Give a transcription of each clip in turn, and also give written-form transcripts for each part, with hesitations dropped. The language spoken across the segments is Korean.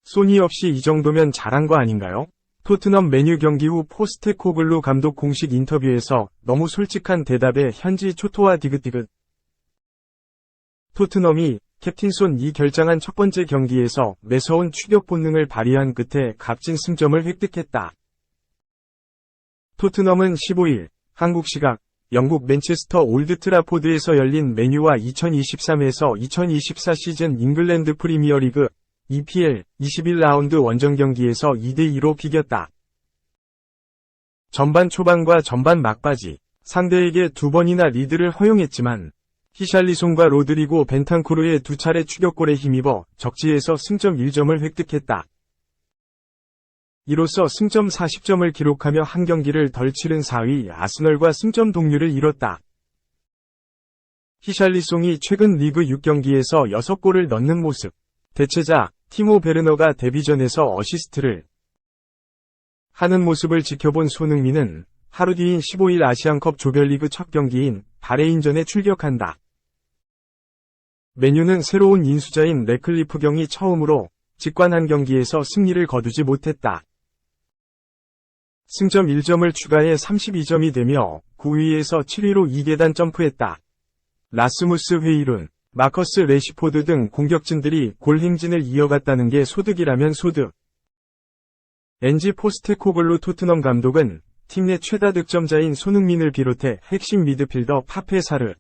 소니 없이 이 정도면 잘한 거 아닌가요? 토트넘 맨유 경기 후 포스테코글루 감독 공식 인터뷰에서 너무 솔직한 대답에 현지 초토화 디귿디귿. 토트넘이 캡틴 손이 결장한 첫 번째 경기에서 매서운 추격 본능을 발휘한 끝에 값진 승점을 획득했다. 토트넘은 15일 한국 시각 영국 맨체스터 올드 트라포드에서 열린 맨유와 2023에서 2024 시즌 잉글랜드 프리미어리그 EPL 21라운드 원정 경기에서 2대2로 비겼다. 전반 초반과 전반 막바지 상대에게 두 번이나 리드를 허용했지만 히샬리송과 로드리고 벤탄쿠르의 두 차례 추격골에 힘입어 적지에서 승점 1점을 획득했다. 이로써 승점 40점을 기록하며 한 경기를 덜 치른 4위 아스널과 승점 동률을 이뤘다. 히샬리송이 최근 리그 6경기에서 6골을 넣는 모습. 대체자 티모 베르너가 데뷔전에서 어시스트를 하는 모습을 지켜본 손흥민은 하루 뒤인 15일 아시안컵 조별리그 첫 경기인 바레인전에 출격한다. 맨유는 새로운 인수자인 래클리프 경이 처음으로 직관한 경기에서 승리를 거두지 못했다. 승점 1점을 추가해 32점이 되며 9위에서 7위로 2계단 점프했다. 라스무스 회일룬, 마커스 레시포드 등 공격진들이 골 행진을 이어갔다는 게 소득이라면 소득. 엔지 포스테코글루 토트넘 감독은 팀 내 최다 득점자인 손흥민을 비롯해 핵심 미드필더 파페사르,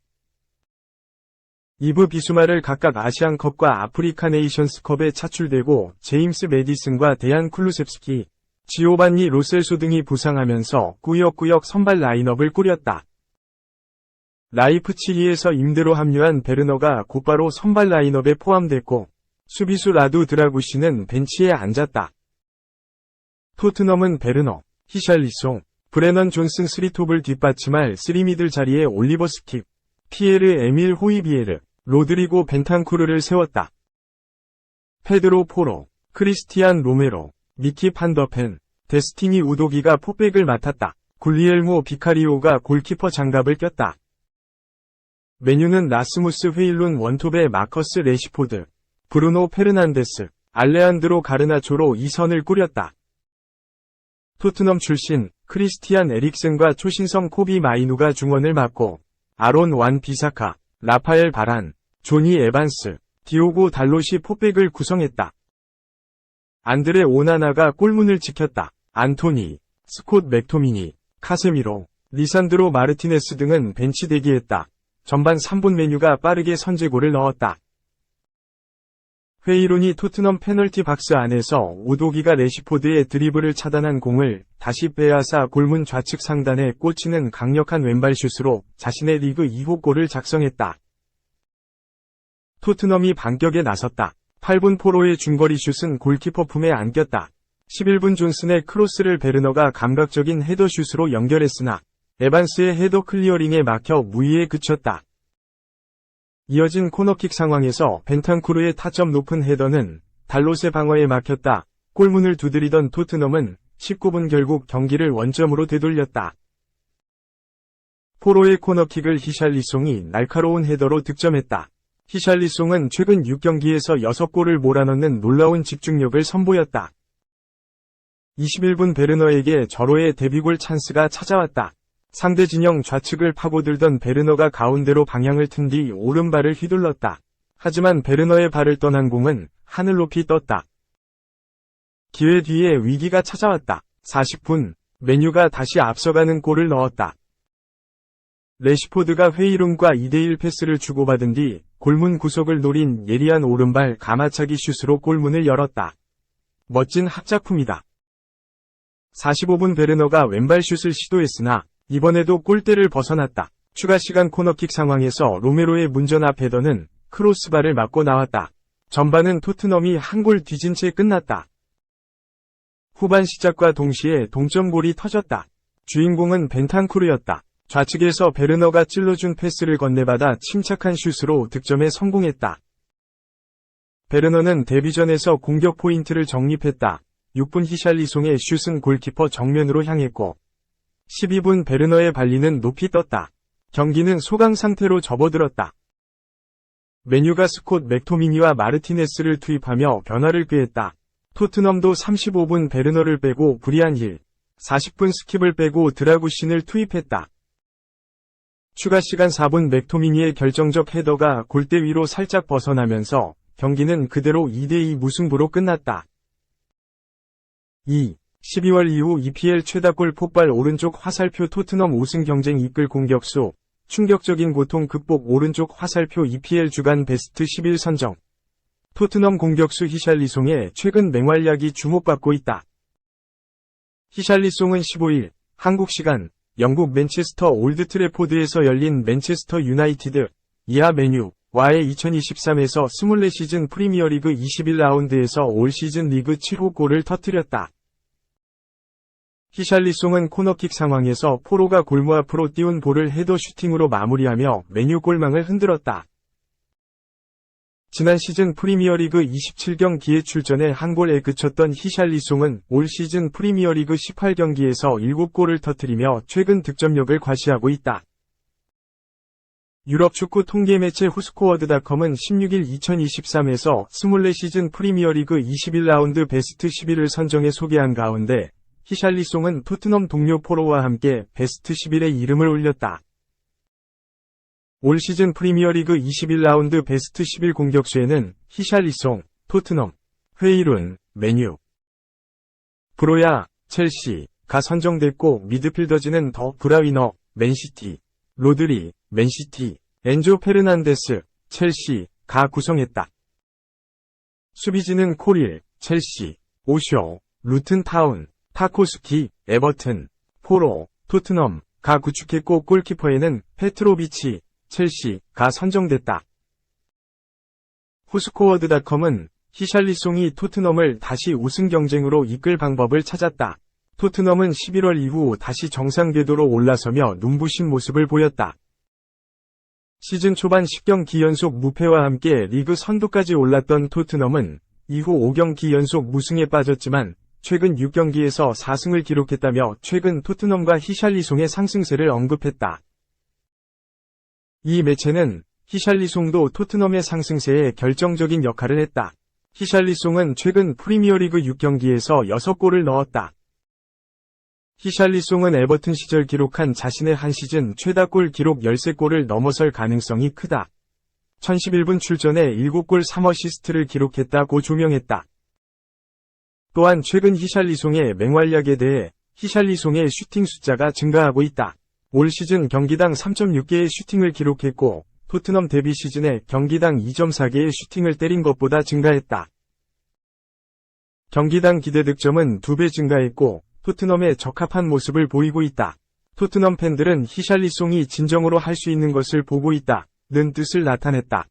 이브 비수마를 각각 아시안컵과 아프리카 네이션스컵에 차출되고 제임스 메디슨과 데안 쿨루셉스키, 지오반니 로셀소 등이 부상하면서 꾸역꾸역 선발 라인업을 꾸렸다. 라이프치히에서 임대로 합류한 베르너가 곧바로 선발 라인업에 포함됐고 수비수 라두 드라구시는 벤치에 앉았다. 토트넘은 베르너, 히샬리송, 브레넌 존슨 3톱을 뒷받침할 3미들 자리에 올리버 스킵, 피에르 에밀 호이비에르, 로드리고 벤탄쿠르를 세웠다. 페드로 포로, 크리스티안 로메로, 미키 판더펜, 데스티니 우도기가 포백을 맡았다. 굴리엘모 비카리오가 골키퍼 장갑을 꼈다. 맨유는 라스무스 회일룬 원톱의 마커스 레시포드, 브루노 페르난데스, 알레한드로 가르나초로 2선을 꾸렸다. 토트넘 출신 크리스티안 에릭센과 초신성 코비 마이누가 중원을 맡고 아론 완 비사카, 라파엘 바란, 조니 에반스, 디오고 달롯이 포백을 구성했다. 안드레 오나나가 골문을 지켰다. 안토니, 스콧 맥토미니, 카세미로, 리산드로 마르티네스 등은 벤치 대기했다. 전반 3분 맨유가 빠르게 선제골을 넣었다. 회이룬이 토트넘 페널티 박스 안에서 우도기가 레시포드의 드리블을 차단한 공을 다시 빼앗아 골문 좌측 상단에 꽂히는 강력한 왼발슛으로 자신의 리그 2호 골을 작성했다. 토트넘이 반격에 나섰다. 8분 포로의 중거리 슛은 골키퍼 품에 안겼다. 11분 존슨의 크로스를 베르너가 감각적인 헤더슛으로 연결했으나 에반스의 헤더 클리어링에 막혀 무위에 그쳤다. 이어진 코너킥 상황에서 벤탄쿠르의 타점 높은 헤더는 달롯의 방어에 막혔다. 골문을 두드리던 토트넘은 19분 결국 경기를 원점으로 되돌렸다. 포로의 코너킥을 히샬리송이 날카로운 헤더로 득점했다. 히샬리송은 최근 6경기에서 6골을 몰아넣는 놀라운 집중력을 선보였다. 21분 베르너에게 절호의 데뷔골 찬스가 찾아왔다. 상대 진영 좌측을 파고들던 베르너가 가운데로 방향을 튼 뒤 오른발을 휘둘렀다. 하지만 베르너의 발을 떠난 공은 하늘 높이 떴다. 기회 뒤에 위기가 찾아왔다. 40분, 맨유가 다시 앞서가는 골을 넣었다. 레시포드가 회이룬과 2대1 패스를 주고받은 뒤 골문 구석을 노린 예리한 오른발 가마차기 슛으로 골문을 열었다. 멋진 합작품이다. 45분 베르너가 왼발 슛을 시도했으나 이번에도 골대를 벗어났다. 추가 시간 코너킥 상황에서 로메로의 문전압 헤더는 크로스바를 맞고 나왔다. 전반은 토트넘이 한 골 뒤진 채 끝났다. 후반 시작과 동시에 동점골이 터졌다. 주인공은 벤탄쿠르였다. 좌측에서 베르너가 찔러준 패스를 건네받아 침착한 슛으로 득점에 성공했다. 베르너는 데뷔전에서 공격 포인트를 정립했다. 6분 히샬리송의 슛은 골키퍼 정면으로 향했고 12분 베르너의 발리는 높이 떴다. 경기는 소강 상태로 접어들었다. 맨유가 스콧 맥토미니와 마르티네스를 투입하며 변화를 꾀했다. 토트넘도 35분 베르너를 빼고 브리안 힐, 40분 스킵을 빼고 드라구신을 투입했다. 추가 시간 4분 맥토미니의 결정적 헤더가 골대 위로 살짝 벗어나면서 경기는 그대로 2대2 무승부로 끝났다. 12월 이후 EPL 최다골 폭발 오른쪽 화살표 토트넘 우승 경쟁 이끌 공격수, 충격적인 고통 극복 오른쪽 화살표 EPL 주간 베스트 11 선정. 토트넘 공격수 히샬리송의 최근 맹활약이 주목받고 있다. 히샬리송은 15일 한국 시간 영국 맨체스터 올드 트래포드에서 열린 맨체스터 유나이티드 이하 맨유와의 2023에서 24시즌 프리미어리그 21라운드에서 올 시즌 리그 7호 골을 터뜨렸다. 히샬리송은 코너킥 상황에서 포로가 골무 앞으로 띄운 볼을 헤더 슈팅으로 마무리하며 맨유 골망을 흔들었다. 지난 시즌 프리미어리그 27경기에 출전해 한 골에 그쳤던 히샬리송은 올 시즌 프리미어리그 18경기에서 7골을 터뜨리며 최근 득점력을 과시하고 있다. 유럽 축구 통계 매체 후스코어드닷컴은 16일 2023에서 24시즌 프리미어리그 21라운드 베스트 11을 선정해 소개한 가운데 히샬리송은 토트넘 동료 포로와 함께 베스트 11에 이름을 올렸다. 올 시즌 프리미어리그 21라운드 베스트 11 공격수에는 히샬리송, 토트넘, 회일운, 맨유, 브로야, 첼시가 선정됐고 미드필더진은 더 브라위너, 맨시티, 로드리, 맨시티, 엔조 페르난데스, 첼시가 구성했다. 수비진은 코릴, 첼시, 오쇼, 루튼 타운, 타코스키, 에버튼, 포로, 토트넘가 구축했고 골키퍼에는 페트로비치, 첼시가 선정됐다. 후스코어드닷컴은 히샬리송이 토트넘을 다시 우승 경쟁으로 이끌 방법을 찾았다. 토트넘은 11월 이후 다시 정상 궤도로 올라서며 눈부신 모습을 보였다. 시즌 초반 10경기 연속 무패와 함께 리그 선두까지 올랐던 토트넘은 이후 5경기 연속 무승에 빠졌지만 최근 6경기에서 4승을 기록했다며 최근 토트넘과 히샬리송의 상승세를 언급했다. 이 매체는 히샬리송도 토트넘의 상승세에 결정적인 역할을 했다. 히샬리송은 최근 프리미어리그 6경기에서 6골을 넣었다. 히샬리송은 에버튼 시절 기록한 자신의 한 시즌 최다골 기록 13골을 넘어설 가능성이 크다. 1011분 출전에 7골 3어시스트를 기록했다고 조명했다. 또한 최근 히샬리송의 맹활약에 대해 히샬리송의 슈팅 숫자가 증가하고 있다. 올 시즌 경기당 3.6개의 슈팅을 기록했고 토트넘 데뷔 시즌에 경기당 2.4개의 슈팅을 때린 것보다 증가했다. 경기당 기대 득점은 2배 증가했고 토트넘에 적합한 모습을 보이고 있다. 토트넘 팬들은 히샬리송이 진정으로 할 수 있는 것을 보고 있다는 뜻을 나타냈다.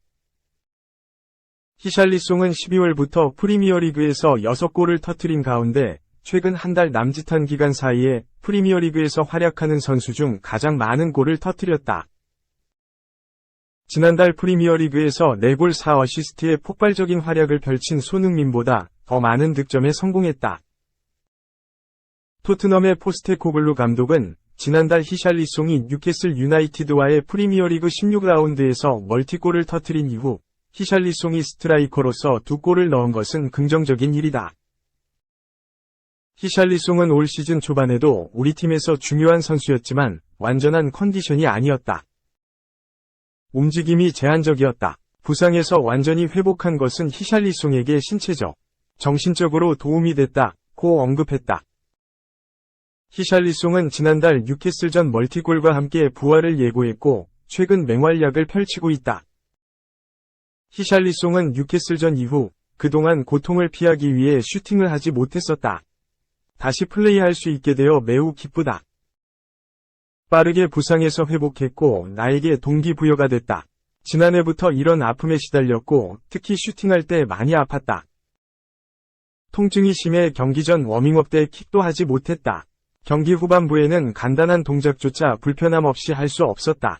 히샬리송은 12월부터 프리미어리그에서 6골을 터뜨린 가운데 최근 한 달 남짓한 기간 사이에 프리미어리그에서 활약하는 선수 중 가장 많은 골을 터뜨렸다. 지난달 프리미어리그에서 4골 4어시스트의 폭발적인 활약을 펼친 손흥민보다 더 많은 득점에 성공했다. 토트넘의 포스테코글루 감독은 지난달 히샬리송이 뉴캐슬 유나이티드와의 프리미어리그 16라운드에서 멀티골을 터뜨린 이후 히샬리송이 스트라이커로서 2골을 넣은 것은 긍정적인 일이다. 히샬리송은 올 시즌 초반에도 우리 팀에서 중요한 선수였지만 완전한 컨디션이 아니었다. 움직임이 제한적이었다. 부상에서 완전히 회복한 것은 히샬리송에게 신체적, 정신적으로 도움이 됐다고 언급했다. 히샬리송은 지난달 뉴캐슬전 멀티골과 함께 부활을 예고했고 최근 맹활약을 펼치고 있다. 히샬리송은 뉴캐슬전 이후 그동안 고통을 피하기 위해 슈팅을 하지 못했었다. 다시 플레이할 수 있게 되어 매우 기쁘다. 빠르게 부상에서 회복했고 나에게 동기부여가 됐다. 지난해부터 이런 아픔에 시달렸고 특히 슈팅할 때 많이 아팠다. 통증이 심해 경기 전 워밍업 때 킥도 하지 못했다. 경기 후반부에는 간단한 동작조차 불편함 없이 할 수 없었다.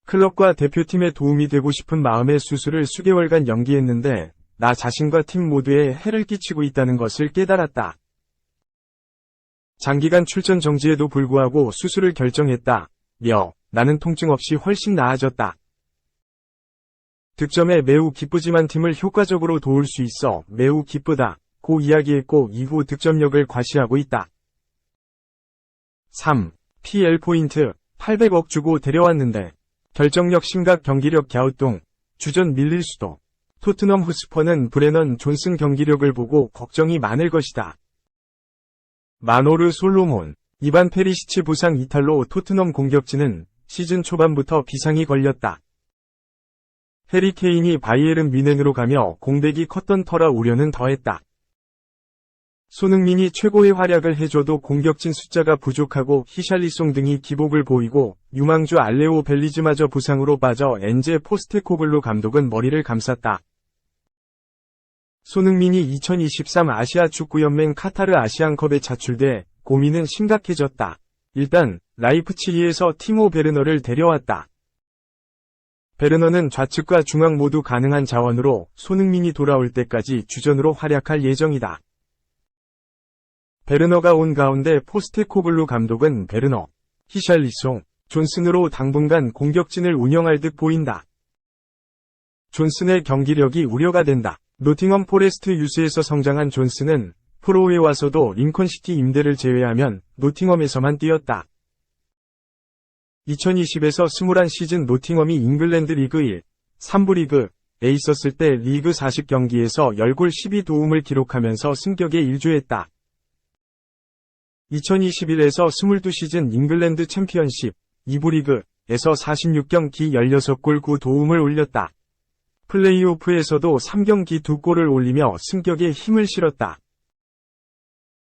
클럽과 대표팀에 도움이 되고 싶은 마음에 수술을 수개월간 연기했는데 나 자신과 팀 모두에 해를 끼치고 있다는 것을 깨달았다. 장기간 출전 정지에도 불구하고 수술을 결정했다. 며 나는 통증 없이 훨씬 나아졌다. 득점에 매우 기쁘지만 팀을 효과적으로 도울 수 있어 매우 기쁘다. 고 이야기했고 이후 득점력을 과시하고 있다. 3. PL 포인트 800억 주고 데려왔는데 결정력 심각 경기력 갸우뚱 주전 밀릴 수도. 토트넘 호스퍼는 브레넌 존슨 경기력을 보고 걱정이 많을 것이다. 마노르 솔로몬 이반 페리시치 부상 이탈로 토트넘 공격진은 시즌 초반부터 비상이 걸렸다. 해리 케인이 바이에른 뮌헨으로 가며 공백이 컸던 터라 우려는 더했다. 손흥민이 최고의 활약을 해줘도 공격진 숫자가 부족하고 히샬리송 등이 기복을 보이고 유망주 알레오 벨리즈마저 부상으로 빠져 엔제 포스테코글루 감독은 머리를 감쌌다. 손흥민이 2023 아시아 축구연맹 카타르 아시안컵에 차출돼 고민은 심각해졌다. 일단 라이프치히에서 티모 베르너를 데려왔다. 베르너는 좌측과 중앙 모두 가능한 자원으로 손흥민이 돌아올 때까지 주전으로 활약할 예정이다. 베르너가 온 가운데 포스테코글루 감독은 베르너, 히샬리송, 존슨으로 당분간 공격진을 운영할 듯 보인다. 존슨의 경기력이 우려가 된다. 노팅엄 포레스트 유스에서 성장한 존슨은 프로에 와서도 링컨시티 임대를 제외하면 노팅엄에서만 뛰었다. 2020에서 21 시즌 노팅엄이 잉글랜드 리그 1, 3부 리그에 있었을 때 리그 40경기에서 10골 12도움을 기록하면서 승격에 일조했다. 2021에서 22 시즌 잉글랜드 챔피언십 2부 리그에서 46경기 16골 9도움을 올렸다. 플레이오프에서도 3경기 2골을 올리며 승격에 힘을 실었다.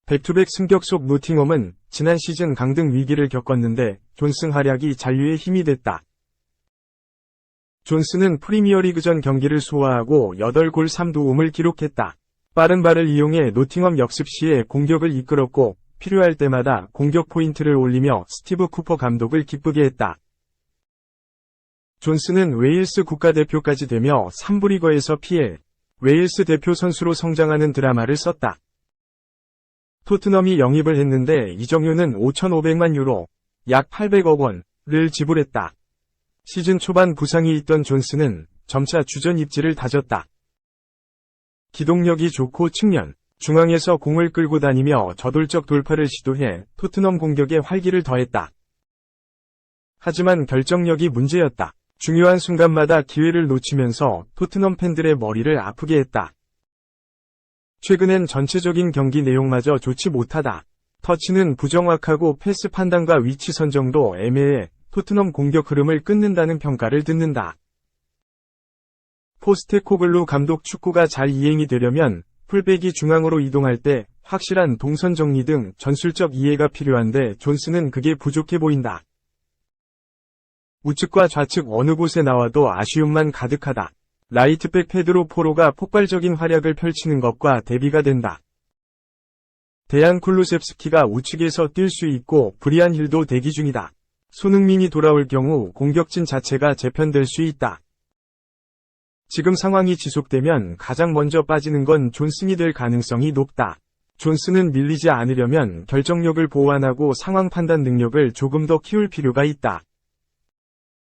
백투백 승격 속 노팅엄은 지난 시즌 강등 위기를 겪었는데 존슨 활약이 잔류에 힘이 됐다. 존슨은 프리미어리그전 경기를 소화하고 8골 3도움을 기록했다. 빠른 발을 이용해 노팅엄 역습 시에 공격을 이끌었고 필요할 때마다 공격 포인트를 올리며 스티브 쿠퍼 감독을 기쁘게 했다. 존슨은 웨일스 국가대표까지 되며 3부 리거에서 PL, 웨일스 대표 선수로 성장하는 드라마를 썼다. 토트넘이 영입을 했는데 이적료는 5,500만 유로, 약 800억 원을 지불했다. 시즌 초반 부상이 있던 존슨은 점차 주전 입지를 다졌다. 기동력이 좋고 측면, 중앙에서 공을 끌고 다니며 저돌적 돌파를 시도해 토트넘 공격에 활기를 더했다. 하지만 결정력이 문제였다. 중요한 순간마다 기회를 놓치면서 토트넘 팬들의 머리를 아프게 했다. 최근엔 전체적인 경기 내용마저 좋지 못하다. 터치는 부정확하고 패스 판단과 위치 선정도 애매해 토트넘 공격 흐름을 끊는다는 평가를 듣는다. 포스테코글루 감독 축구가 잘 이행이 되려면 풀백이 중앙으로 이동할 때 확실한 동선 정리 등 전술적 이해가 필요한데 존슨은 그게 부족해 보인다. 우측과 좌측 어느 곳에 나와도 아쉬움만 가득하다. 라이트백 페드로 포로가 폭발적인 활약을 펼치는 것과 대비가 된다. 데얀 쿨루셉스키가 우측에서 뛸 수 있고 브리안 힐도 대기 중이다. 손흥민이 돌아올 경우 공격진 자체가 재편될 수 있다. 지금 상황이 지속되면 가장 먼저 빠지는 건 존슨이 될 가능성이 높다. 존슨은 밀리지 않으려면 결정력을 보완하고 상황 판단 능력을 조금 더 키울 필요가 있다.